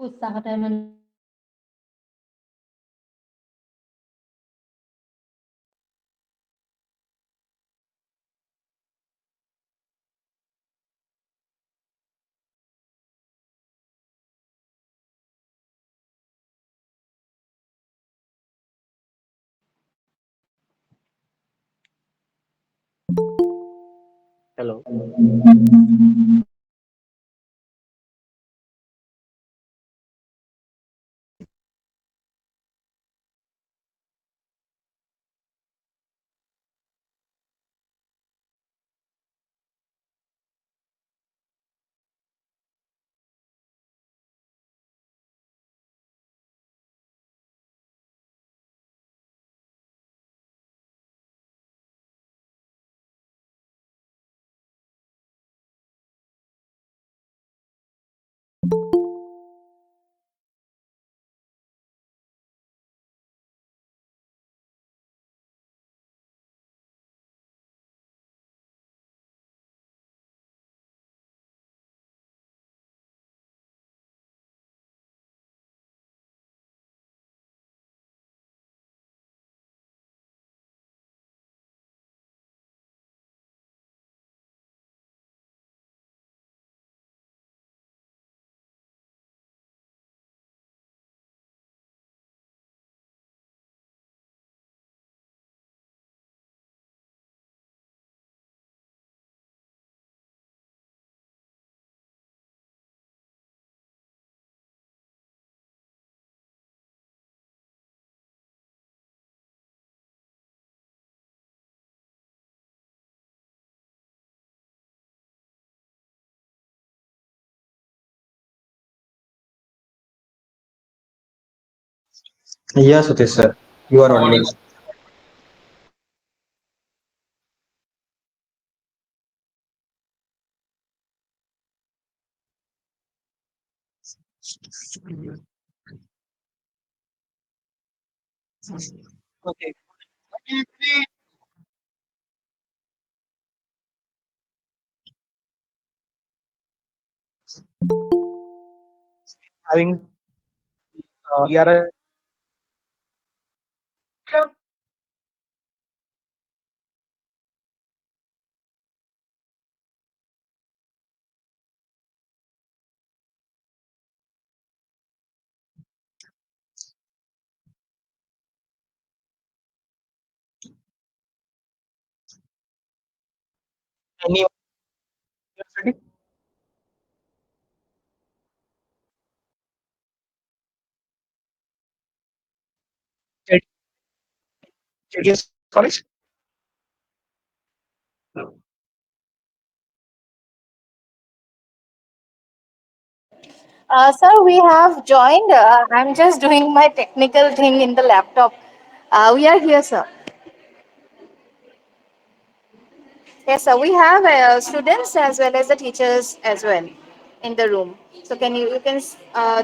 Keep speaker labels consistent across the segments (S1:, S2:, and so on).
S1: उत्साह time
S2: Hello.
S3: Yes, Satish sir, you are audible.
S2: Okay. Having we are a any university. JDS college.
S1: Sir, we have joined. I'm just doing my technical thing in the laptop. We are here, sir. Yes, sir. We have students as well as the teachers as well in the room. So can you can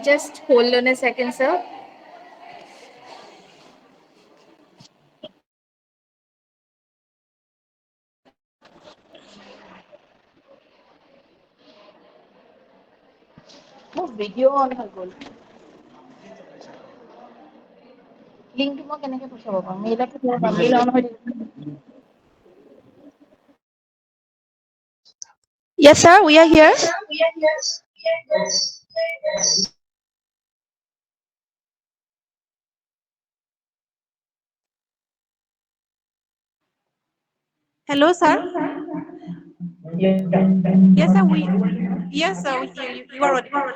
S1: just hold on a second, sir? ମୁଁ ভিডিঅ' on হৈ গ'ল। লিংকটো মই কেনেকে পঠিয়াব পাৰোঁ? মেইলতে দিব পাৰোঁ। মেইল অন হৈ থাকিব। Yes, sir. We are here. Hello, sir. Yes, sir. Yes, sir. We hear you. You are audible.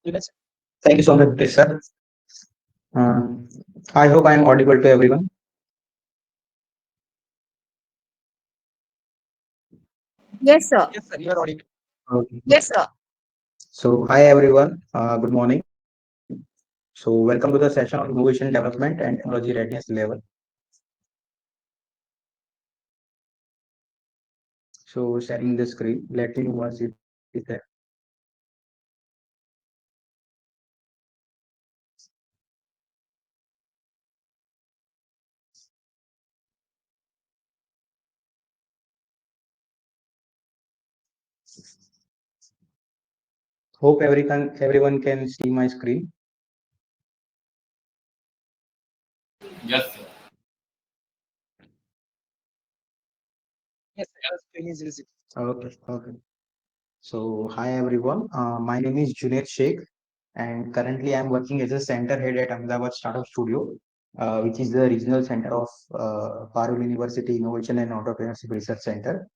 S2: Yes.
S3: Thank you so much, sir. Uh, I hope I am audible to everyone.
S1: Yes, sir.
S2: Yes, sir. You are audible.
S3: Okay.
S1: Yes, sir.
S3: So, hi everyone. Good morning. So, welcome to the session on innovation development and technology readiness level. So, sharing the screen. Let me know once it is there. Hope everyone can see my screen.
S4: Yes, sir.
S2: Yes, sir. Your screen is visible.
S3: Okay. Okay. So, hi everyone. My name is Junaid Sheikh, and currently I'm working as a center head at Ahmedabad Startup Studio, which is the regional center of Parul University Innovation and Entrepreneurship Research Center,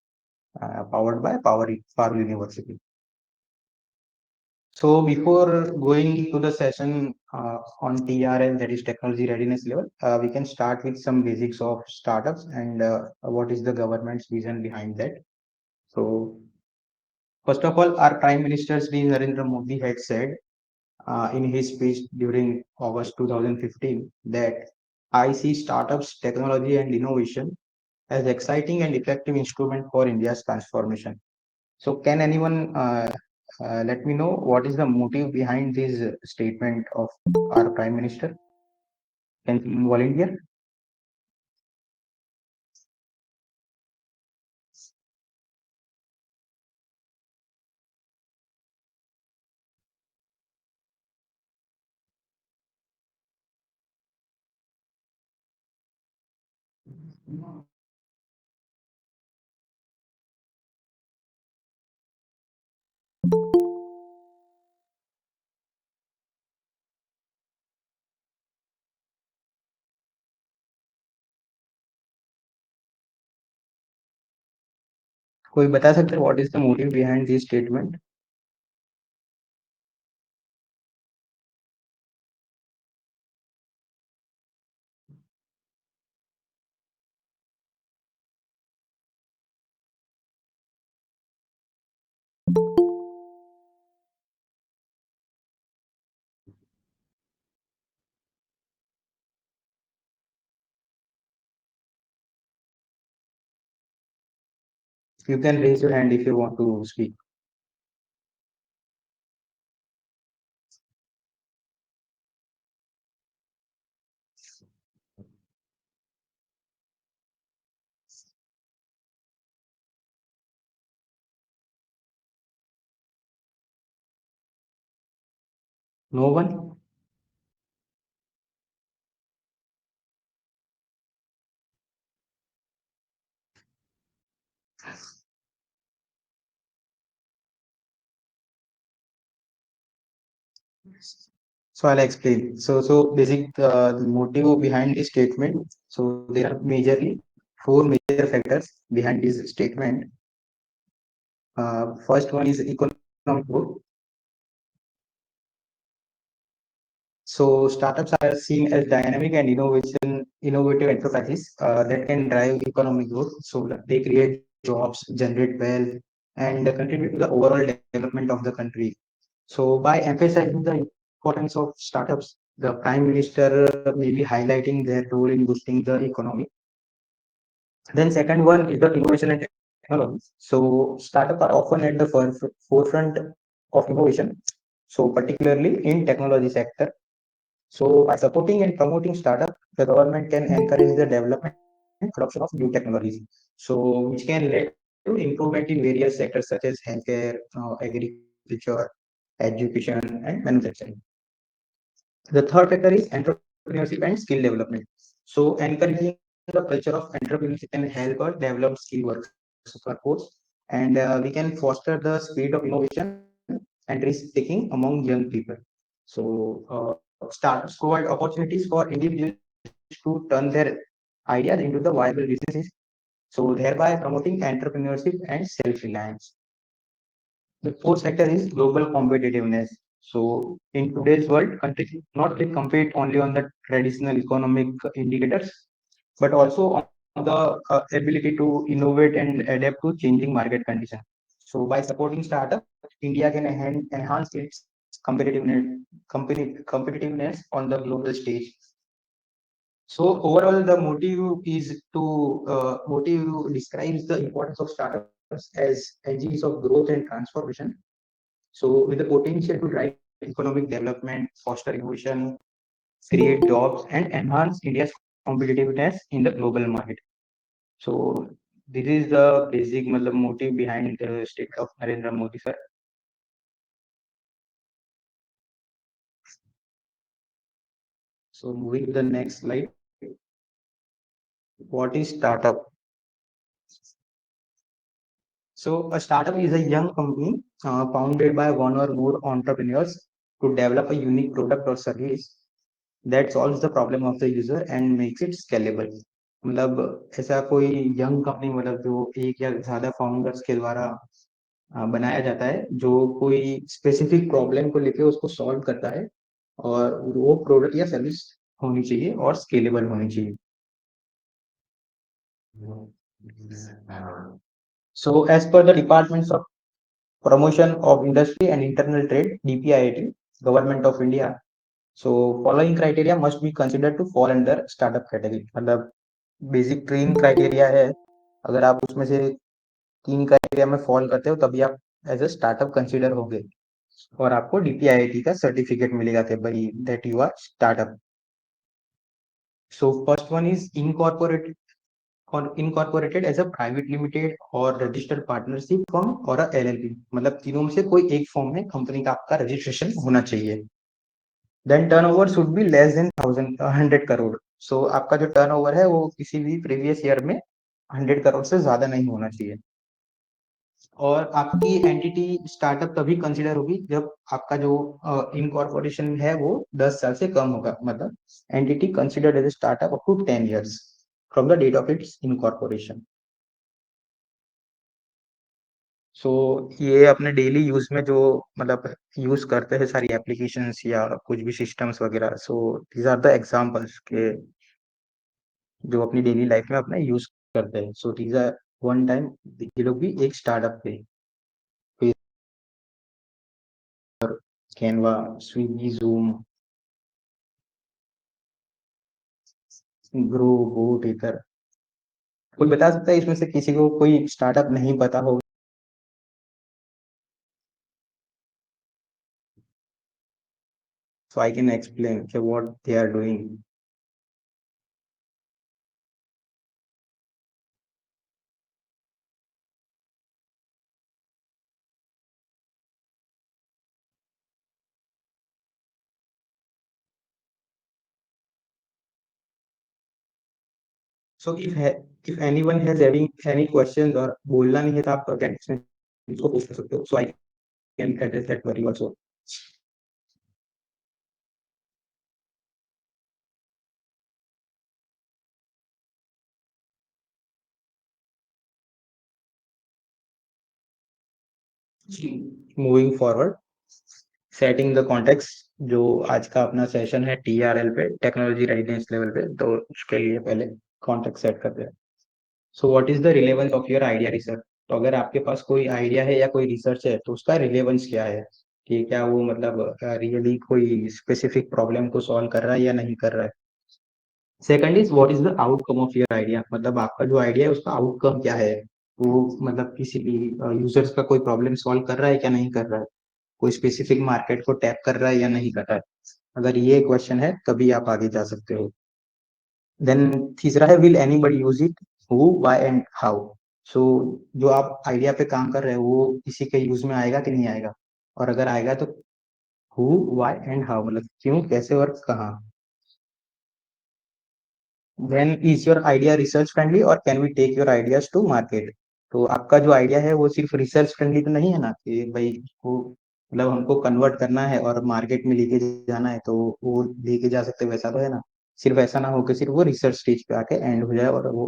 S3: powered by Parul University. So, before going to the session on TRL, that is technology readiness level, we can start with some basics of startups and what is the government's vision behind that. So, first of all, our Prime Minister Sri Narendra Modi had said in his speech during August 2015 that I see startups, technology, and innovation as exciting and effective instrument for India's transformation. So, can anyone let me know what is the motive behind this statement of our Prime Minister? Can you volunteer? कोई बता सकता है what is the motive behind this statement? You can raise your hand if you want to speak. No one? So I'll explain. The motive behind this statement. So there are majorly four major factors behind this statement. First one is economic growth. So startups are seen as dynamic and innovative enterprises that can drive economic growth. So that they create jobs, generate wealth, and contribute to the overall development of the country. So by emphasizing the importance of startups, the Prime Minister may be highlighting their role in boosting the economy. Then second one is the innovation and technology. So startups are often at the forefront of innovation. So particularly in technology sector. So by supporting and promoting startup, the government can encourage the development and adoption of new technologies. So which can lead to improvement in various sectors such as healthcare, agriculture, education, and manufacturing. The third factor is entrepreneurship and skill development. So encouraging the culture of entrepreneurship can help us develop skill workforce, and we can foster the speed of innovation and risk taking among young people. So startups provide opportunities for individuals to turn their ideas into the viable businesses. So thereby promoting entrepreneurship and self-reliance. The fourth sector is global competitiveness. So in today's world, countries not only compete only on the traditional economic indicators, but also on the ability to innovate and adapt to changing market conditions. So by supporting startup, India can enhance its competitiveness on the global stage. So overall, the motive is to motive describes the importance of startups as engines of growth and transformation. So with the potential to drive economic development, foster innovation, create jobs, and enhance India's competitiveness in the global market. So this is the basic motive behind the state of Narendra Modi sir. So moving to the next slide. What is startup? So a startup is a young company founded by one or more entrepreneurs to develop a unique product or service that solves the problem of the user and makes it scalable. मतलब ऐसा कोई young company मतलब जो एक या ज्यादा founders के द्वारा बनाया जाता है जो कोई स्पेसिफिक प्रॉब्लम को लेके उसको सॉल्व करता है और वो प्रोडक्ट या सर्विस होनी चाहिए और स्केलेबल होनी चाहिए. So as per the departments of Promotion of Industry and Internal Trade (DPIIT), Government of India. So following criteria must be considered to fall under startup category. मतलब बेसिक तीन criteria है. अगर आप उसमें से तीन क्राइटेरिया में फॉल करते हो तभी आप एज अ स्टार्टअप कंसीडर होगे और आपको डीपीआईआईटी का सर्टिफिकेट मिलेगा कि भाई that you are startup. So first one is incorporated or incorporated as a private limited or registered partnership firm और a LLP. मतलब तीनों में से कोई एक फॉर्म में कंपनी का आपका रजिस्ट्रेशन होना चाहिए. Then turnover should be less than 100 crore. So आपका जो टर्नओवर है वो किसी भी प्रीवियस ईयर में 100 करोड़ से ज्यादा नहीं होना चाहिए. और आपकी एंटिटी स्टार्टअप तभी कंसीडर होगी जब आपका जो इनकॉर्पोरेशन है वो 10 साल से कम होगा. मतलब entity considered as a startup up to 10 years from the date of its incorporation. सो ये अपने डेली यूज में जो मतलब यूज करते हैं सारी एप्लीकेशंस या कुछ भी सिस्टम्स वगैरह. So these are the examples के जो अपनी डेली लाइफ में अपने यूज करते हैं. So these are one time ये लोग भी एक स्टार्टअप थे. कैनवा, स्विगी, जूम, ग्रो, बोट, इधर. कोई बता सकता है इसमें से किसी को कोई स्टार्टअप नहीं पता हो? So I can explain okay, what they are doing. So if anyone has having any questions or बोलना नहीं है तो आप कैंडिडेट्स में इसको पूछ सकते हो. So I can address that query also. Moving forward, setting the context. जो आज का अपना सेशन है टीआरएल पे, टेक्नोलॉजी रेडिनेस लेवल पे, तो उसके लिए पहले कॉन्टेक्स्ट सेट करते हैं. So what is the relevance of your idea research. तो अगर आपके पास कोई आइडिया है या कोई रिसर्च है तो उसका रिलेवेंस क्या है, कि क्या वो मतलब रियली कोई स्पेसिफिक प्रॉब्लम को सॉल्व कर रहा है या नहीं कर रहा है. Second is what is the outcome of your idea. मतलब आपका जो आइडिया है उसका आउटकम क्या है, वो मतलब किसी यूजर्स का कोई प्रॉब्लम सॉल्व कर रहा है क्या नहीं कर रहा है, कोई स्पेसिफिक मार्केट को टैप कर रहा है या नहीं कर रहा है. अगर ये क्वेश्चन है तभी आप आगे जा सकते हो. देन तीसरा है will anybody use it, who why and how. So जो आप आइडिया पे काम कर रहे हो वो किसी के यूज में आएगा कि नहीं आएगा, और अगर आएगा तो हु व्हाई एंड हाउ, मतलब क्यों, कैसे और कहाँ. Then is your idea research friendly और can we take your ideas to market. तो आपका जो आइडिया है वो सिर्फ रिसर्च फ्रेंडली तो नहीं है ना, कि भाई वो मतलब हमको कन्वर्ट करना है और मार्केट में लेके जाना है तो वो लेके जा सकते, वैसा तो है ना. सिर्फ ऐसा ना हो कि सिर्फ वो रिसर्च स्टेज पे आके एंड हो जाए और वो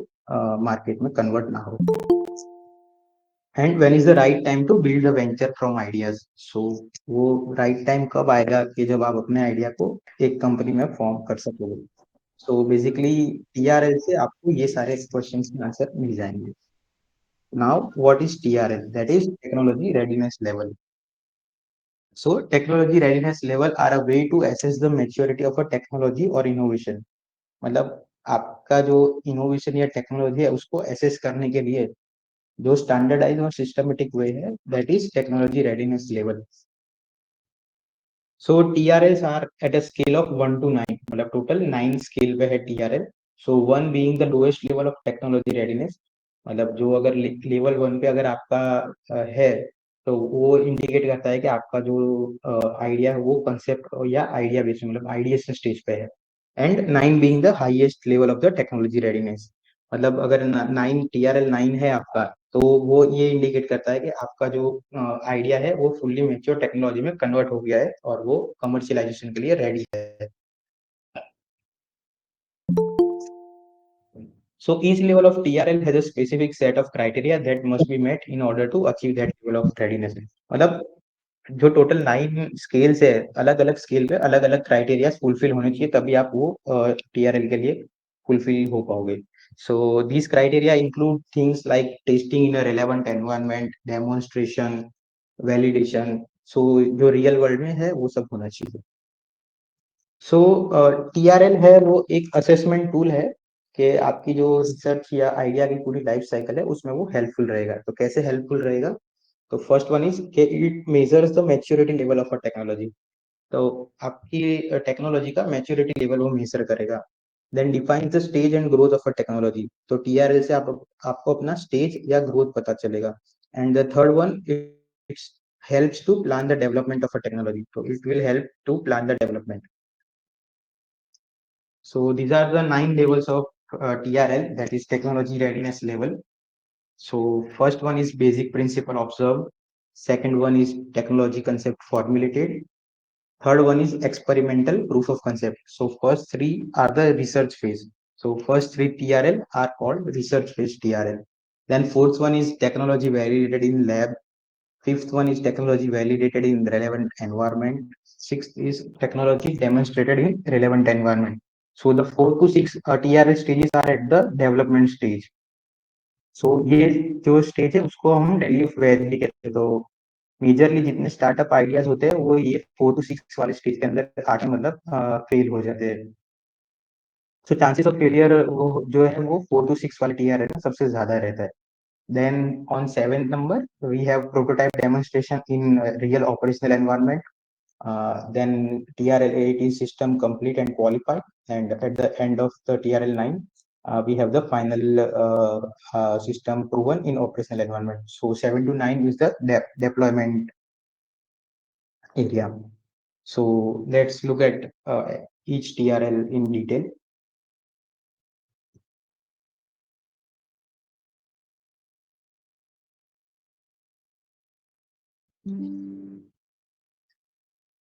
S3: मार्केट में कन्वर्ट ना हो. And when is the right time to build a venture from ideas. So वो राइट टाइम कब आएगा कि जब आप अपने आइडिया को एक कंपनी में फॉर्म कर सकोगे. सो बेसिकली टीआरएल से आपको ये सारे क्वेश्चन के आंसर मिल जाएंगे. Now what is TRL, that is technology readiness level. So technology readiness level are a way to assess the maturity of a technology और इनोवेशन. मतलब आपका जो इनोवेशन या टेक्नोलॉजी है उसको असेस करने के लिए जो स्टैंडर्डाइज और सिस्टमेटिक वे है, that is technology readiness level. So TRLs are at a scale of 1 to 9, मतलब टोटल 9 स्केल पे है TRL. So 1 being the lowest level of technology readiness, मतलब जो अगर लेवल 1 पे अगर आपका है तो वो इंडिकेट करता है कि आपका जो आइडिया है वो कंसेप्ट या आइडिया बेस्ड मतलब आइडिया स्टेज पे है. And 9 being the highest level of the technology readiness, मतलब अगर 9 टीआरएल 9 है आपका तो वो ये इंडिकेट करता है कि आपका जो आइडिया है वो फुल्ली मैच्योर टेक्नोलॉजी में कन्वर्ट हो गया है और वो कमर्शियलाइजेशन के लिए रेडी है. So each level of TRL has a specific set of criteria that must be met in order to achieve that level of readiness. मतलब जो टोटल 9 स्केल्स है, अलग अलग स्केल पे अलग अलग क्राइटेरिया फुलफिल होने चाहिए तभी आप वो टीआरएल के लिए फुलफिल हो पाओगे. So these criteria include things like testing in a relevant environment, demonstration, validation. So जो रियल वर्ल्ड में है वो सब होना चाहिए. सो टीआरएल है वो एक असेसमेंट टूल है कि आपकी जो रिसर्च या आइडिया की पूरी लाइफ साइकिल है उसमें वो हेल्पफुल रहेगा. तो कैसे हेल्पफुल रहेगा, तो फर्स्ट वन इज कि it measures the maturity level of a technology. तो आपकी टेक्नोलॉजी का मैच्योरिटी लेवल वो मेजर करेगा. Then defines the stage and growth of a technology. तो टीआरएल से आपको अपना स्टेज या ग्रोथ पता चलेगा. And the third one, it helps to plan the development of a technology. तो it will help to plan the development. So these are the 9 levels of TRL, that is technology readiness level. So first one is basic principle observed. Second one is technology concept formulated. Third one is experimental proof of concept. So first three are the research phase. So first three TRL are called research phase TRL. Then fourth one is technology validated in lab. Fifth one is technology validated in relevant environment. Sixth is technology demonstrated in relevant environment. So the 4 to 6 TRL stages are at the development stage. So ये जो stage है उसको हम daily of validity कहते हैं. तो majorly जितने startup ideas होते हैं वो ये 4 to 6 वाले स्टेज के अंदर आके मतलब फेल हो जाते हैं. सो चांसेस ऑफ फेलियर वो जो है वो 4 to 6 वाले टीआर है ना सबसे ज्यादा रहता है. Then on seventh number, we have prototype demonstration in real operational environment. Then TRL8 is system complete and qualified. And at the end of the TRL9, we have the final system proven in operational environment. So 7 to 9 is the deployment area. So let's look at each TRL in detail.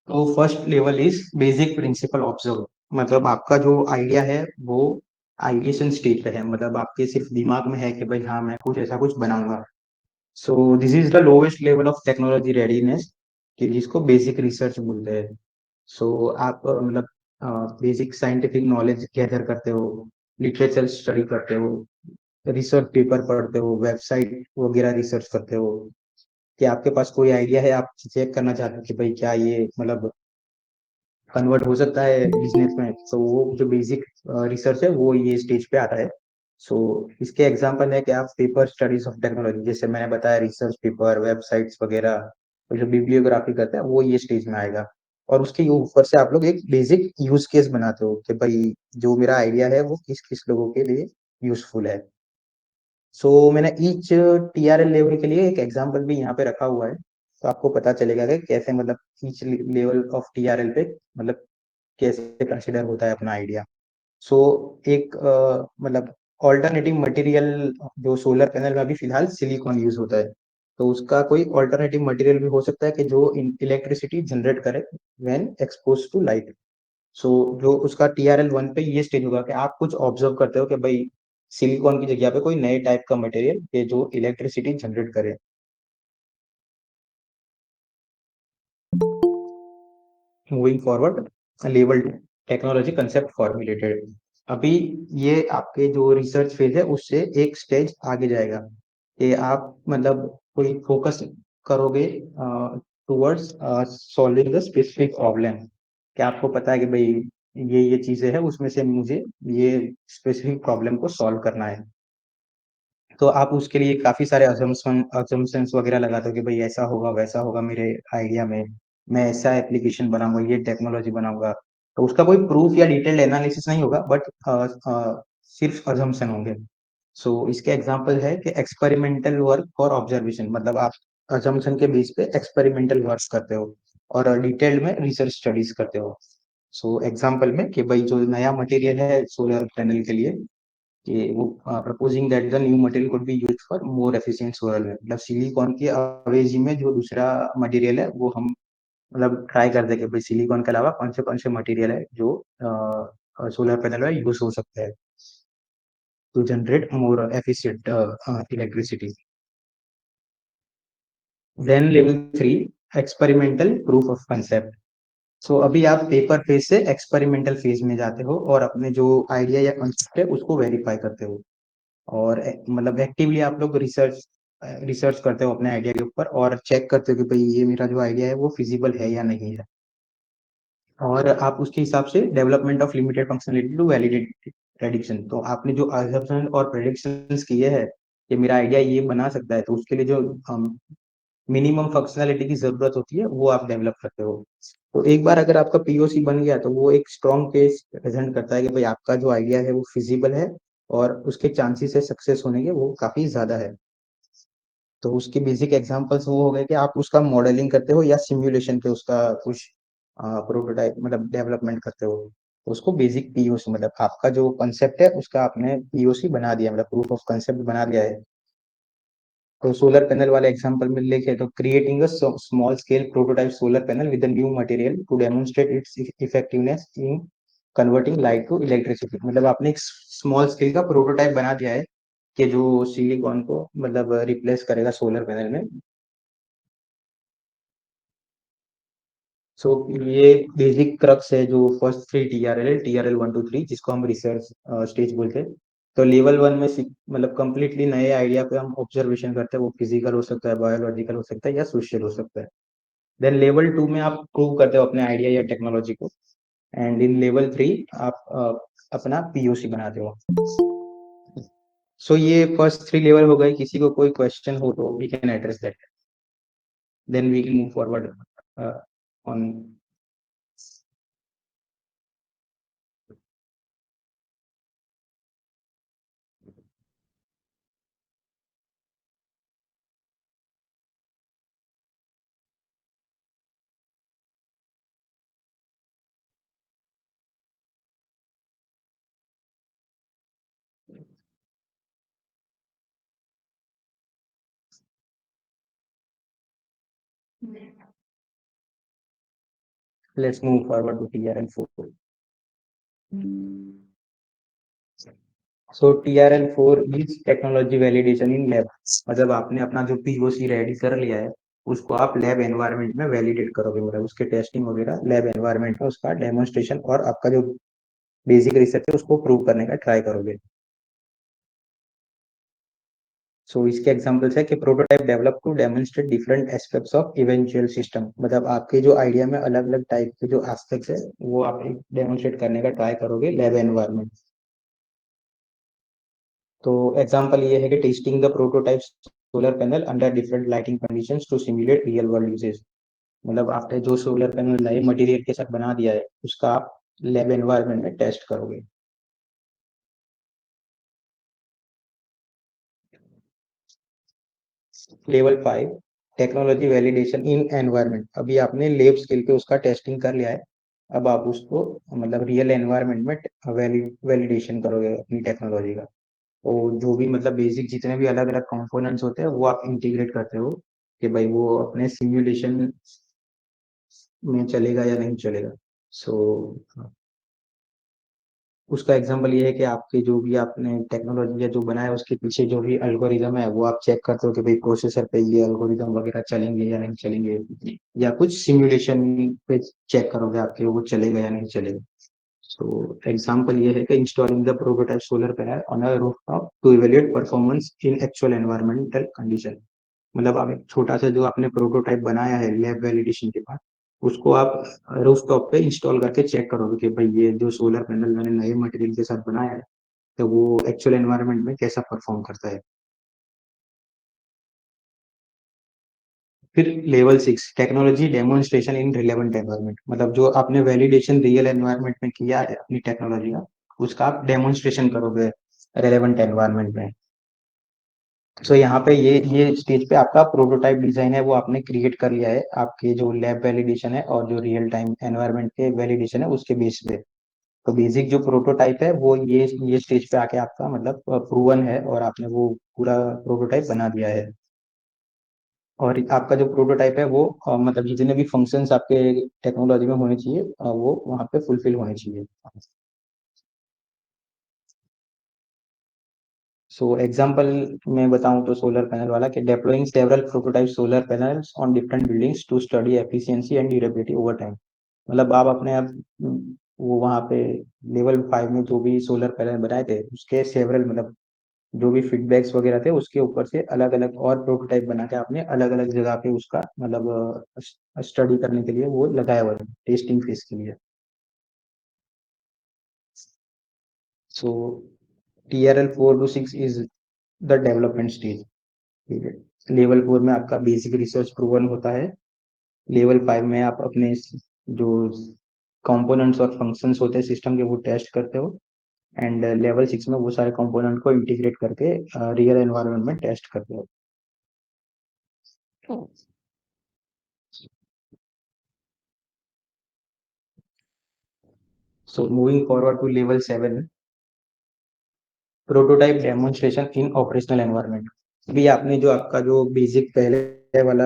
S3: तो first level is basic principle observe, मतलब आपका जो idea है वो ideation stage पे है, मतलब आपके सिर्फ दिमाग में है कि भाई हाँ मैं कुछ ऐसा कुछ बनाऊंगा। So this is the lowest level of technology readiness, कि जिसको बेसिक रिसर्च बोलते हैं। सो आप मतलब बेसिक साइंटिफिक नॉलेज गैदर करते हो, लिटरेचर स्टडी करते हो, रिसर्च पेपर पढ़ते हो, वेबसाइट वगैरह रिसर्च करते हो, कि आपके पास कोई आइडिया है, आप चेक करना चाहते हो कि भाई क्या ये मतलब कन्वर्ट हो सकता है बिजनेस में। तो वो जो बेसिक रिसर्च है वो ये स्टेज पे आता है। सो इसके एग्जांपल है कि आप पेपर स्टडीज ऑफ टेक्नोलॉजी, जैसे मैंने बताया रिसर्च पेपर, वेबसाइट्स वगैरह, और जो बिब्लियोग्राफी करते हैं वो ये स्टेज में आएगा। और उसके ऊपर से आप लोग एक बेसिक यूज केस बनाते हो कि भाई जो मेरा आइडिया है वो किस किस लोगों के लिए यूजफुल है। सो मैंने ईच टीआरएल लेवल के लिए एक एग्जांपल भी यहाँ पे रखा हुआ है, तो आपको पता चलेगा कि कैसे मतलब ईच लेवल ऑफ टीआरएल पे मतलब कैसे कंसिडर होता है अपना आइडिया। सो एक मतलब ऑल्टरनेटिव मटेरियल, जो सोलर पैनल में अभी फिलहाल सिलिकॉन यूज होता है, तो उसका कोई ऑल्टरनेटिव मटेरियल भी हो सकता है कि जो इलेक्ट्रिसिटी जनरेट करे व्हेन एक्सपोज टू लाइट। सो जो उसका टीआरएल वन पे ये स्टेज होगा कि आप कुछ ऑब्जर्व करते हो कि भाई सिलिकॉन की जगह पे कोई नए टाइप का मटेरियल के जो इलेक्ट्रिसिटी जनरेट करे। Moving forward, level 2, technology concept formulated. अभी ये आपके जो रिसर्च फेज है उससे एक स्टेज आगे जाएगा, कि आप मतलब कोई फोकस करोगे towards solving the specific problem, कि आपको पता है कि भाई ये चीजें हैं, उसमें से मुझे ये स्पेसिफिक प्रॉब्लम को सॉल्व करना है। तो आप उसके लिए काफी सारे अजम्पशंस वगैरह लगाते हो कि भाई ऐसा होगा वैसा होगा मेरे आइडिया में, मैं ऐसा एप्लीकेशन बनाऊंगा, ये टेक्नोलॉजी बनाऊंगा। तो उसका कोई प्रूफ या डिटेल्ड एनालिसिस नहीं होगा, बट सिर्फ अजम्पशन होंगे। सो इसके एग्जांपल है कि एक्सपेरिमेंटल वर्क और ऑब्जर्वेशन, मतलब आप अजम्पशन के बेस पे एक्सपेरिमेंटल वर्क करते हो और डिटेल्ड में रिसर्च स्टडीज करते हो। सो एग्जांपल में कि भाई जो नया मटेरियल है सोलर पैनल के लिए, कि वो proposing that the new material could be used for more efficient solar, मतलब सिलिकॉन की अवेजी में जो दूसरा मटेरियल है वो हम मतलब ट्राई करते हैं कि भाई सिलिकॉन के अलावा कौन से मटेरियल है जो सोलर पैनल में यूज हो सकता है to generate more efficient electricity. Then level 3, experimental proof of concept. So अभी आप पेपर फेज से एक्सपेरिमेंटल फेज में जाते हो और अपने जो आइडिया या कंसेप्ट है उसको वेरीफाई करते हो, और मतलब एक्टिवली आप लोग रिसर्च करते हो अपने आइडिया के ऊपर और चेक करते हो कि भाई ये मेरा जो आइडिया है वो फिजिबल है या नहीं है। और आप उसके हिसाब से development of limited functionality to validate prediction, तो आपने जो assumption और प्रेडिक्शंस किए हैं कि मेरा आइडिया ये बना सकता है, तो उसके लिए जो मिनिमम फंक्शनैलिटी की जरूरत होती है वो आप डेवलप करते हो। तो एक बार अगर आपका पीओसी बन गया तो वो एक स्ट्रॉन्ग केस प्रेजेंट करता है कि भाई आपका जो आइडिया है वो फिजिबल है और उसके चांसेस है सक्सेस होने के वो काफी ज्यादा है। तो उसके बेसिक एग्जांपल्स वो हो गए कि आप उसका मॉडलिंग करते हो या सिमुलेशन पे उसका कुछ प्रोटोटाइप मतलब डेवलपमेंट करते हो, तो उसको बेसिक पीओसी, मतलब आपका जो कंसेप्ट है उसका आपने पीओसी बना दिया, मतलब प्रूफ ऑफ कंसेप्ट बना दिया है। तो सोलर पैनल वाले एग्जांपल में लिखे तो creating a small scale prototype solar panel with a new material to demonstrate its effectiveness in converting light to electricity, मतलब आपने एक स्मॉल स्केल का प्रोटोटाइप बना दिया है कि जो सिलिकॉन को मतलब रिप्लेस करेगा सोलर पैनल में। सो ये बेसिक क्रक्स है जो फर्स्ट 3 टीआरएल है, टीआरएल 1 2 3, जिसको हम रिसर्च स्टेज बोलते हैं। तो लेवल 1 में मतलब कंप्लीटली नए आइडिया पे हम ऑब्जर्वेशन करते हैं, वो फिजिकल हो सकता है, बायोलॉजिकल हो सकता है या सोशल हो सकता है। देन लेवल 2 में आप प्रूव करते हो अपने आइडिया या टेक्नोलॉजी को, एंड इन लेवल 3 आप अपना पीओसी बनाते हो। सो ये फर्स्ट 3 लेवल हो गए, किसी को कोई क्वेश्चन हो तो we can address that, then we can move forward on. Let's move forward to TRL4. So TRL4 is technology validation in lab. मतलब आपने अपना जो POC रेडी कर लिया है उसको आप लैब एनवायरनमेंट में वैलिडेट करोगे, मतलब उसके टेस्टिंग वगैरह लैब एनवायरनमेंट में उसका डेमोन्स्ट्रेशन और आपका जो बेसिक रिसर्च है उसको प्रूव करने का ट्राई करोगे। सो इसके एग्जांपल्स है कि prototype develop to demonstrate different aspects of eventual system, मतलब आपके जो आइडिया में अलग अलग टाइप के जो एस्पेक्ट्स है वो आप डेमोन्स्ट्रेट करने का ट्राई करोगे लैब एनवायरनमेंट। तो एग्जांपल ये है कि testing the prototype solar panel under different lighting conditions to simulate real world usage, मतलब आपने जो सोलर पैनल नए मटेरियल के साथ बना दिया है उसका आप लैब एनवायरनमेंट में टेस्ट करोगे। लेवल 5 टेक्नोलॉजी वैलिडेशन इन एनवायरनमेंट, अभी आपने लैब स्केल पे उसका टेस्टिंग कर लिया है, अब आप उसको मतलब रियल एनवायरनमेंट में वैलिडेशन करोगे अपनी टेक्नोलॉजी का। और जो भी मतलब बेसिक जितने भी अलग अलग कंपोनेंट्स होते हैं वो आप इंटीग्रेट करते हो कि भाई वो अपने सिमुलेशन में चलेगा या नहीं चलेगा। सो उसका एग्जांपल ये है कि आपके जो भी आपने टेक्नोलॉजी या जो बनाया उसके पीछे जो भी एल्गोरिदम है वो आप चेक करते हो कि भाई प्रोसेसर पे ये एल्गोरिदम वगैरह चलेंगे या नहीं चलेंगे, या कुछ सिमुलेशन पे चेक करोगे आपके वो चलेगा या नहीं चलेगा। सो एग्जांपल ये है कि installing the prototype solar panel on a rooftop to evaluate performance in actual environmental condition, मतलब आप एक छोटा सा जो आपने प्रोटोटाइप बनाया है लैब वैलिडेशन के बाद उसको आप रूफटॉप पे इंस्टॉल करके चेक करोगे कि भाई ये जो सोलर पैनल मैंने नए मटेरियल के साथ बनाया है तो वो एक्चुअल एनवायरनमेंट में कैसा परफॉर्म करता है। फिर लेवल 6 टेक्नोलॉजी डेमोन्स्ट्रेशन इन रिलेवेंट एनवायरनमेंट, मतलब जो आपने वैलिडेशन रियल एनवायरनमेंट में किया है अपनी टेक्नोलॉजी का उसका आप डेमोन्स्ट्रेशन करोगे रेलेवेंट एनवायरनमेंट में। सो यहाँ पे ये स्टेज पे आपका प्रोटोटाइप डिजाइन है वो आपने क्रिएट कर लिया है आपके जो लैब वैलिडेशन है और जो रियल टाइम एनवायरनमेंट के वैलिडेशन है उसके बेस पे। तो बेसिक जो प्रोटोटाइप है वो ये स्टेज पे आके आपका मतलब प्रूवन है और आपने वो पूरा प्रोटोटाइप बना दिया है। और आपका जो प्रोटोटाइप है वो मतलब जितने भी फंक्शंस आपके टेक्नोलॉजी में होने चाहिए वो वहाँ पे फुलफिल होने चाहिए। सो एग्जांपल मैं बताऊं तो सोलर पैनल वाला कि deploying several prototype solar panels on different buildings to study efficiency and durability over time, मतलब आप अपने आप वो वहाँ पे लेवल 5 में जो भी सोलर पैनल बनाए थे उसके सेवरल मतलब जो भी फीडबैक्स वगैरह थे उसके ऊपर से अलग अलग और प्रोटोटाइप बना के आपने अलग अलग जगह पे उसका मतलब स्टडी करने के लिए वो लगाया हुआ है टेस्टिंग फेज के लिए। सो TRL 4 to 6 is the development stage. ठीक है, लेवल 4 में आपका बेसिक रिसर्च प्रूवन होता है, लेवल 5 में आप अपने जो कंपोनेंट्स और फंक्शंस होते हैं सिस्टम के वो टेस्ट करते हो, एंड लेवल 6 में वो सारे कंपोनेंट को इंटीग्रेट करके रियल एनवायरनमेंट में टेस्ट करते हो। So moving forward to level 7 prototype demonstration in operational environment. अभी आपने जो आपका जो बेसिक पहले वाला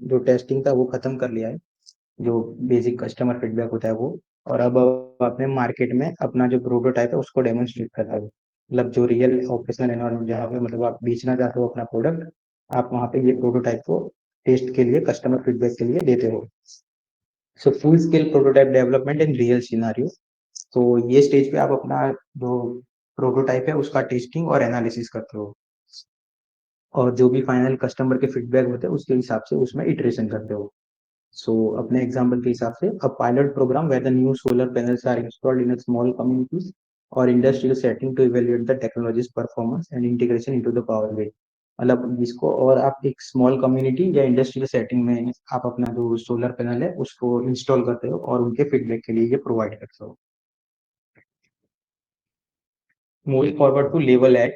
S3: जो टेस्टिंग था वो खत्म कर लिया है, जो बेसिक कस्टमर फीडबैक होता है वो, और अब आपने मार्केट में अपना जो प्रोटोटाइप है उसको डेमोन्स्ट्रेट करता है, मतलब जो रियल ऑपरेशनल एनवायरनमेंट जहाँ पे मतलब आप बेचना चाहते हो अपना प्रोडक्ट आप वहाँ पे ये प्रोटोटाइप को टेस्ट के लिए कस्टमर फीडबैक के लिए देते हो। So full scale prototype development in real scenario, तो ये स्टेज पे आप अपना जो प्रोटोटाइप है उसका टेस्टिंग और एनालिसिस करते हो और जो भी फाइनल कस्टमर के फीडबैक होते हैं उसके हिसाब से उसमें इटरेशन करते हो। सो अपने एग्जांपल के हिसाब से a pilot program where the new solar panels are installed in a small communities और industrial setting to evaluate the technology's performance and integration into the power grid, मतलब इसको और आप एक स्मॉल कम्युनिटी या इंडस्ट्रियल सेटिंग में आप अपना जो सोलर पैनल है उसको इंस्टॉल करते हो और उनके फीडबैक के लिए ये प्रोवाइड करते हो। Moving forward to level 8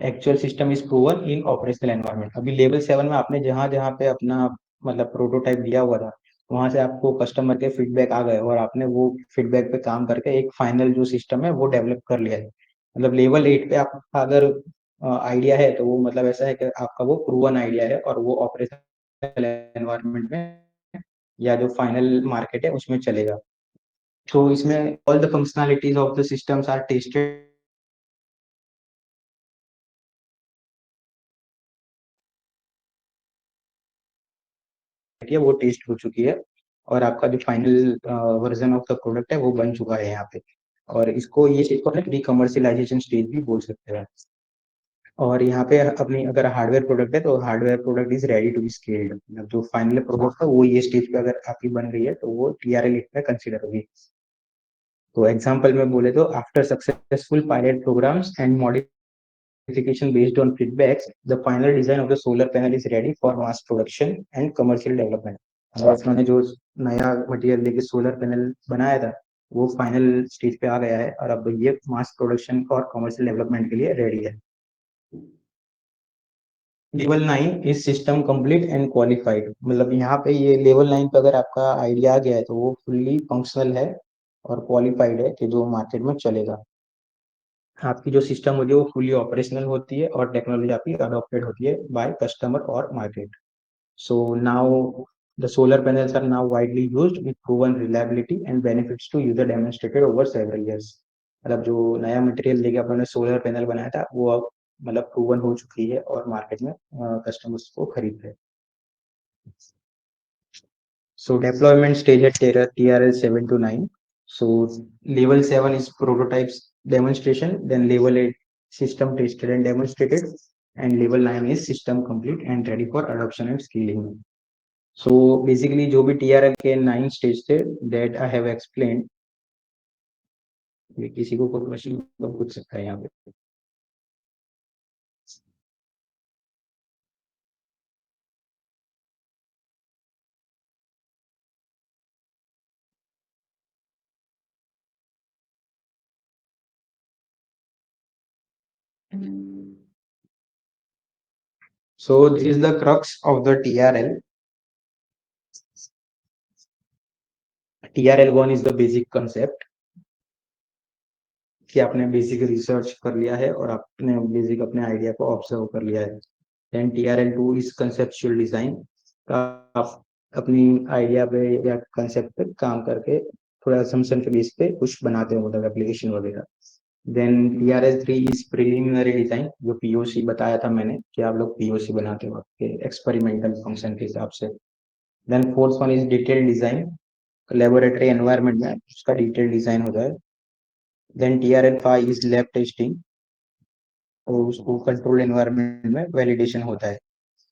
S3: actual system is proven in operational environment. अभी लेवल 7 में आपने जहाँ जहाँ पे अपना मतलब प्रोटोटाइप दिया हुआ था वहां से आपको कस्टमर के फीडबैक आ गए और आपने वो फीडबैक पे काम करके एक फाइनल जो सिस्टम है वो डेवलप कर लिया है, मतलब लेवल 8 पे आपका अगर आइडिया है तो वो मतलब ऐसा है कि आपका वो प्रूवन आइडिया है और वो ऑपरेशन एनवायरनमेंट में या जो फाइनल मार्केट है उसमें चलेगा। तो इसमें all the functionalities of the systems are tested वो टेस्ट हो चुकी है और आपका जो final version of the product है वो बन चुका है यहाँ पे। और इसको ये चीज को प्री कमर्शियलाइजेशन स्टेज भी बोल सकते हैं। और यहाँ पे अपनी अगर हार्डवेयर प्रोडक्ट है तो hardware product is ready to be scaled, मतलब जो फाइनल प्रोडक्ट है वो ये स्टेज पे अगर आपकी बन रही है तो वो टीआरएल में कंसिडर होगी। तो एग्जांपल में बोले तो after successful pilot programs and modification based on feedbacks, the final design of the solar panel is ready for mass production and commercial development. और उन्होंने जो नया मटेरियल लेके सोलर पैनल बनाया था वो फाइनल स्टेज पे आ गया है और अब ये मास प्रोडक्शन और कमर्शियल डेवलपमेंट के लिए रेडी है। Level 9 is system complete and qualified, मतलब यहाँ पे ये लेवल 9 पे अगर आपका आइडिया आ गया है तो वो फुल्ली फंक्शनल है और क्वालिफाइड है कि जो मार्केट में चलेगा। आपकी जो सिस्टम होती है वो फुली ऑपरेशनल होती है और टेक्नोलॉजी आपकी अडॉप्टेड होती है बाय कस्टमर और market. So now the solar panels are now widely used with proven reliability and benefits to user demonstrated over several years. मतलब जो नया मटेरियल लेके अपने सोलर पैनल बनाया था वो अब मतलब प्रूवन हो चुकी है और मार्केट में कस्टमर्स को खरीद रहे हैं। So deployment stage at TRL 7 to 9. So level 7 is prototypes demonstration, then level 8 system tested and demonstrated, and level 9 is system complete and ready for adoption and scaling. So basically जो भी TRL के 9 stage थे that I have explained, किसी को कोई question पूछ सकता है यहाँ पे। So this is the crux of the TRL. TRL1 is the basic concept कि आपने बेसिक रिसर्च कर लिया है और आपने बेसिक अपने आइडिया को ऑब्जर्व कर लिया है। Then TRL2 is conceptual design, आप अपनी आइडिया पे या कंसेप्ट पे काम करके थोड़ा असम्पशन के बेस पे कुछ बनाते हो, मतलब एप्लीकेशन वगैरह। Then TRL3 is preliminary design, जो पीओसी बताया था मैंने कि आप लोग पीओसी बनाते हो आपके एक्सपेरिमेंटल फंक्शन के हिसाब से। Then fourth one is detail design, laboratory environment में उसका डिटेल डिजाइन होता है। Then TRL5 is lab testing और उसको कंट्रोल एनवायरनमेंट में वैलिडेशन होता है।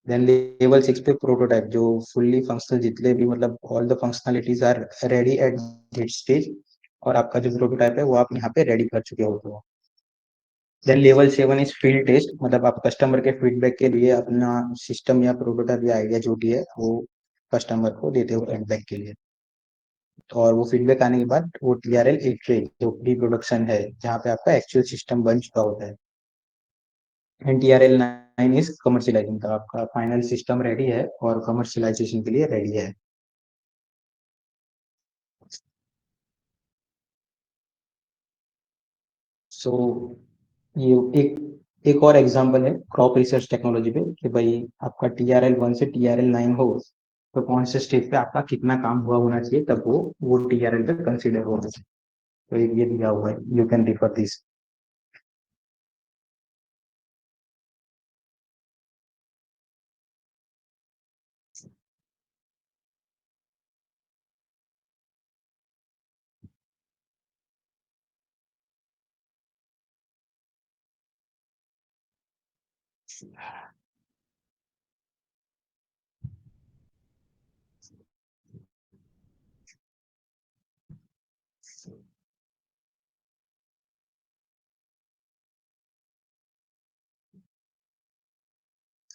S3: देन लेवल 6 पे प्रोटोटाइप, जो फुल्ली फंक्शनल जितने भी मतलब all the functionalities are ready at this stage और आपका जो प्रोटोटाइप है वो आप यहाँ पे रेडी कर चुके होते हो। Then level 7 is field test, मतलब आप कस्टमर के फीडबैक के लिए अपना सिस्टम या प्रोटोटाइप या आइडिया जो भी है वो कस्टमर को देते हो फीडबैक के लिए। और वो फीडबैक आने के बाद वो TRL 8 जो प्री प्रोडक्शन है जहाँ पे आपका एक्चुअल सिस्टम बन चुका होता है। एंड TRL9 इज कमर्शियलाइजिंग, का आपका फाइनल सिस्टम रेडी है और कमर्शियलाइजेशन के लिए रेडी है। सो ये एक और एग्जांपल है क्रॉप रिसर्च टेक्नोलॉजी पे कि भाई आपका TRL1 से TRL9 हो तो कौन से स्टेज पे आपका कितना काम हुआ होना चाहिए तब वो TRL पे कंसीडर होना चाहिए। तो ये दिया हुआ है, you can refer this.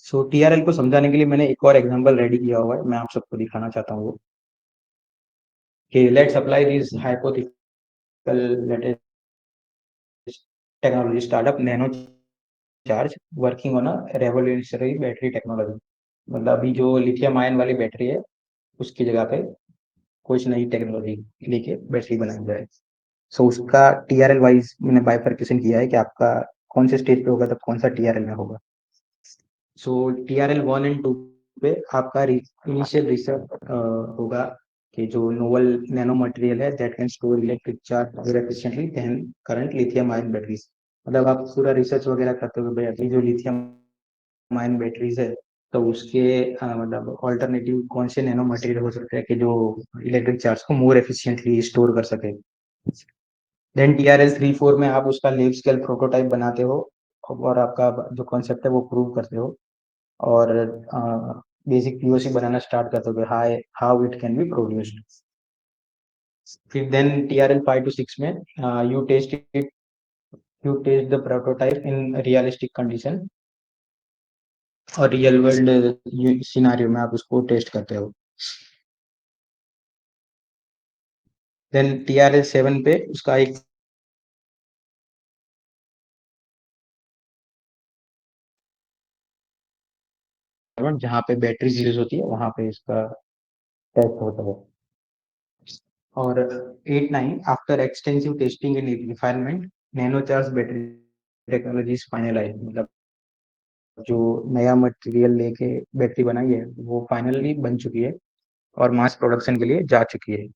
S3: So TRL को समझाने के लिए मैंने एक और एग्जांपल रेडी किया हुआ है, मैं आप सबको दिखाना चाहता हूँ कि let's apply this hypothetical latest technology startup nano charge working on a revolutionary battery technology। मतलब अभी जो लिथियम आयन वाली बैटरी है उसकी जगह पे कुछ नई टेक्नोलॉजी लेके बैटरी बनाई जाए। सो उसका TRL वाइज मैंने बाइफर्केशन किया है कि आपका कौन से स्टेज पे होगा तब कौन सा TRL में होगा। सो TRL 1 and 2 पे आपका इनिशियल रिसर्च होगा कि जो नोवल नैनो मटेरियल है that can store electric charge very efficiently than current lithium ion batteries. मतलब आप पूरा रिसर्च वगैरह करते हो भाई अभी जो लिथियम आयन बैटरीज है तो उसके मतलब ऑल्टरनेटिव कौन से नैनो मटेरियल हो सकते हैं कि जो इलेक्ट्रिक चार्ज को मोर एफिशिएंटली स्टोर कर सके। देन TRL 3 4 में आप उसका लेब स्केल प्रोटोटाइप बनाते हो और आपका जो कॉन्सेप्ट है वो प्रूव करते हो और बेसिक POC बनाना स्टार्ट करते हो high how it can be produced. फिर देन TRL 5 to 6 में you test the prototype in realistic condition और रियल वर्ल्ड सिनारियो में आप उसको टेस्ट करते हो। देन TRL 7 पे उसका एक जहाँ पे बैटरीज यूज होती है वहां पे इसका टेस्ट होता है। और 8 9 after extensive testing and refinement nano charge battery technology is finalize. मतलब जो नया मटेरियल लेके बैटरी बनाई है वो फाइनली बन चुकी है और मास प्रोडक्शन के लिए जा चुकी है।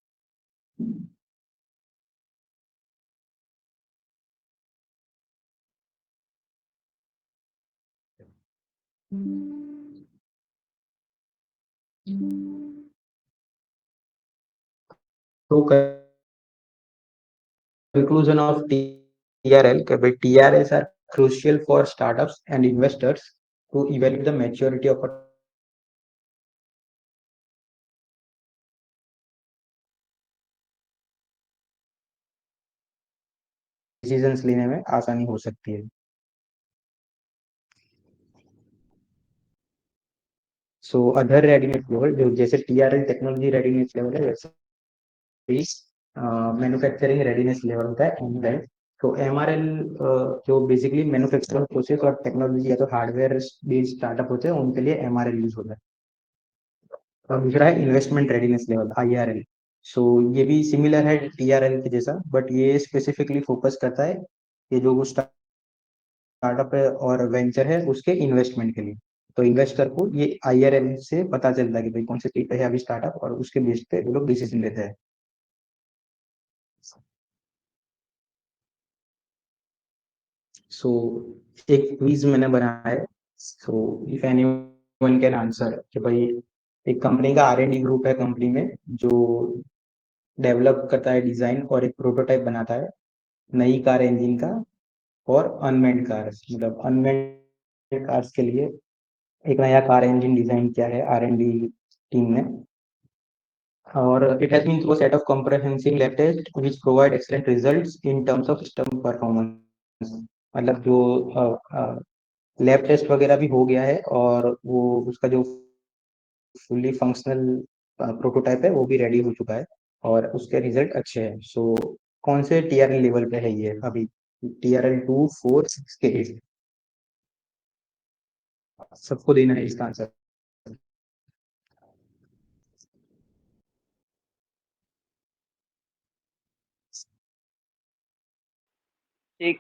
S3: तो conclusion of TRL कि भाई TRLs are crucial for startups and investors to evaluate the maturity of a decisions लेने में आसानी हो सकती है। सो अदर रेडीनेस लेवल जो जैसे TRL टेक्नोलॉजी रेडीनेस लेवल है वैसे ही मैन्युफैक्चरिंग रेडीनेस लेवल होता है MRL। तो MRL जो बेसिकली मैन्युफैक्चरिंग प्रोसेस और टेक्नोलॉजी या तो हार्डवेयर बेस्ड स्टार्टअप होते हैं उनके लिए MRL यूज होता है। और दूसरा है इन्वेस्टमेंट रेडीनेस लेवल IRL। सो ये भी सिमिलर है TRL के जैसा बट ये स्पेसिफिकली फोकस करता है कि जो वो स्टार्टअप है और वेंचर है उसके इन्वेस्टमेंट के लिए। तो इन्वेस्टर को ये IRL से पता चलता है कि भाई कौन से टाइप है अभी स्टार्टअप और उसके बेस पे वो लोग डिसीजन लेते हैं। सो एक क्विज मैंने बनाया है। So if anyone can answer कि भाई एक कंपनी का R&D ग्रुप है कंपनी में जो डेवलप करता है डिजाइन और एक प्रोटोटाइप बनाता है नई कार इंजन का और अनमेन्ड कार्स। मतलब अनमेन्ड कार्स के लिए एक नया कार इंजन डिजाइन किया है R&D टीम ने और it has been through a set of comprehensive lab tests which provide excellent results in terms of system performance। मतलब जो लैब टेस्ट वगैरह भी हो गया है और वो उसका जो फुल्ली फंक्शनल प्रोटोटाइप है वो भी रेडी हो चुका है और उसके रिजल्ट अच्छे हैं। सो कौन से TRL लेवल पे है ये अभी TRL 2 4 6 के 8 सबको देना है इसका आंसर।
S2: एक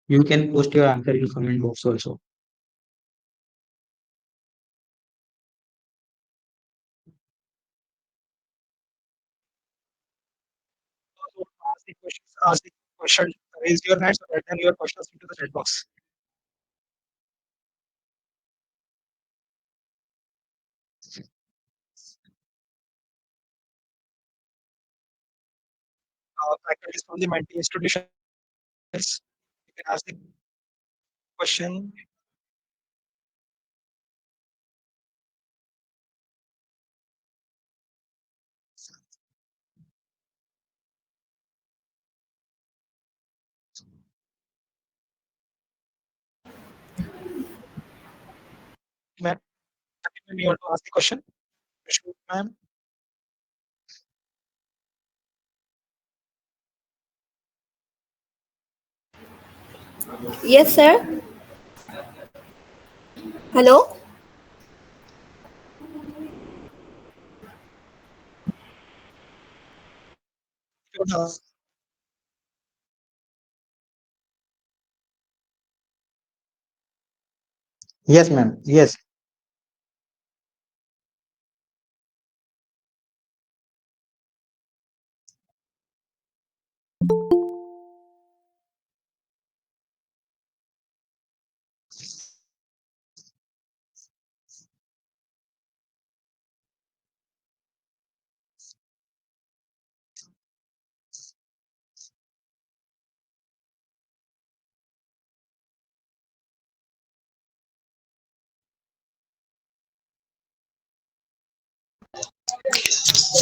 S3: You can post your answer in comment box also.
S2: So ask the question, raise your hand so that then your questions into the chat box. Faculty from the Menti institutions. You can ask the question. ma'am. You want to ask the question? Sure, ma'am.
S5: Yes, sir. Hello.
S2: You want to ask?
S3: Yes, ma'am. Yes.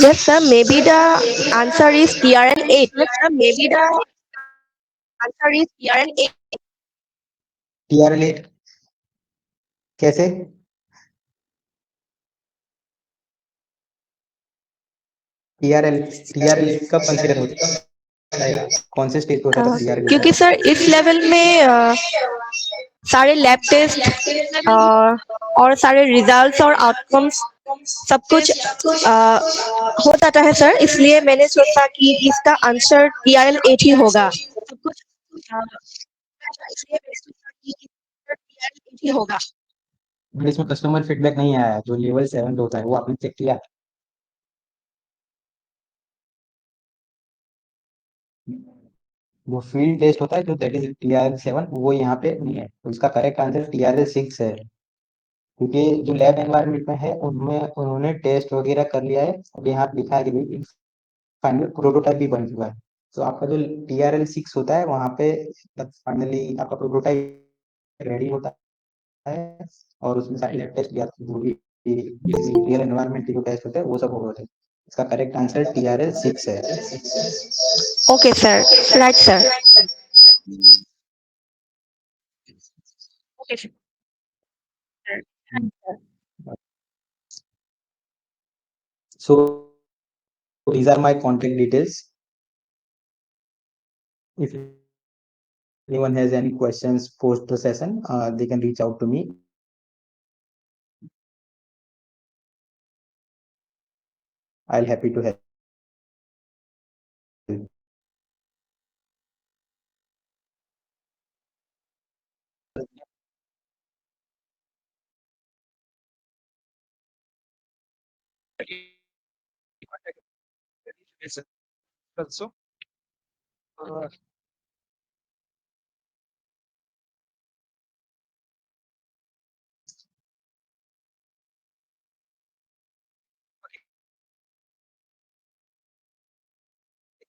S5: Yes, sir. Maybe the answer is TRL 8. Yes, sir. Maybe the answer is TRL 8.
S3: TRL 8 कैसे? TRL कब consider होता है? कौन से stage पे होता है TRL?
S5: क्योंकि सर इस लेवल में सारे लैब टेस्ट और सारे रिजल्ट्स और आउटकम्स सब कुछ हो जाता है सर, इसलिए मैंने सोचा कि इसका आंसर TRL 8 ही होगा। सब कुछ इसलिए मैंने सोचा कि इसका TRL 8 ही होगा।
S3: बट इसमें कस्टमर फीडबैक नहीं आया है, जो लेवल 7 होता है वो आपने चेक किया? वो फील्ड टेस्ट होता है जो दैट इज TRL 7, वो यहाँ पे नहीं है, तो इसका करेक्ट आंसर TRL 6 है। क्योंकि जो लैब एनवायरनमेंट में है उनमें उन्होंने टेस्ट वगैरह कर लिया है, अब यहाँ पे लिखा है कि भाई फाइनल प्रोटोटाइप भी बन चुका है। तो आपका जो TRL 6 होता है वहाँ पे फाइनली आपका प्रोटोटाइप रेडी होता है और उसमें सारे लैब टेस्ट या जो भी रियल एनवायरनमेंट के जो टेस्ट होते हैं वो सब हो होते हैं। इसका करेक्ट आंसर TRL 6 है।
S5: Okay sir, right sir. Okay sir.
S3: So these are my contact details. If anyone has any questions post the session, they can reach out to me. I'll happy to help.
S2: Yes, sir. Also, uh,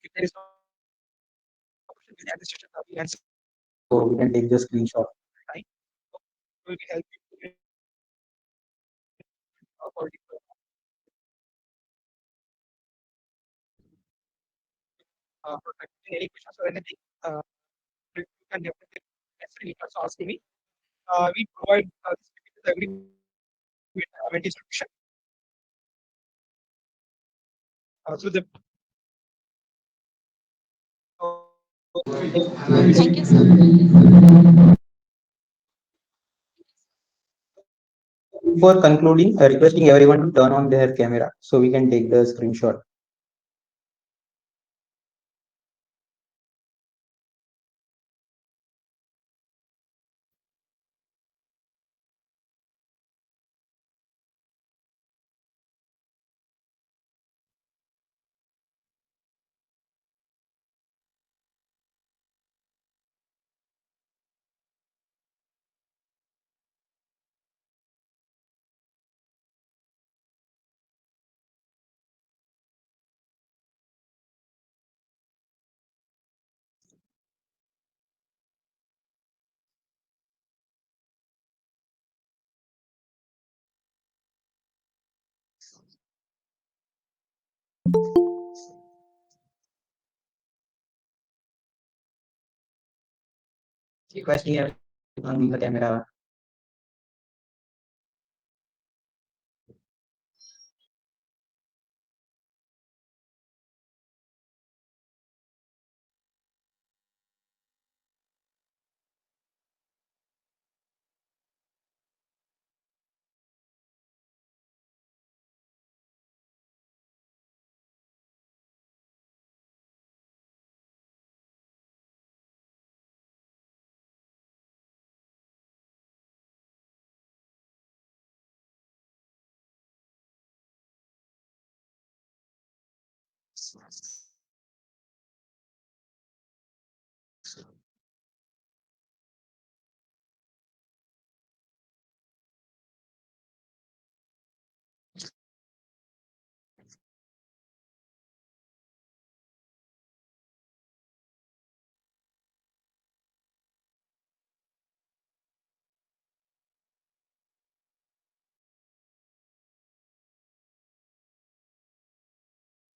S2: if there is no question, we'll end the session. We answer
S3: So we can take the screenshot.
S2: time. We will help you to for protect any questions or anything. You can definitely also ask me. We provide this agreement with Aventis solution. So the
S5: Thank you, sir.
S3: Before concluding, requesting everyone to turn on their camera so we can take the screenshot. Requesting everyone on the camera.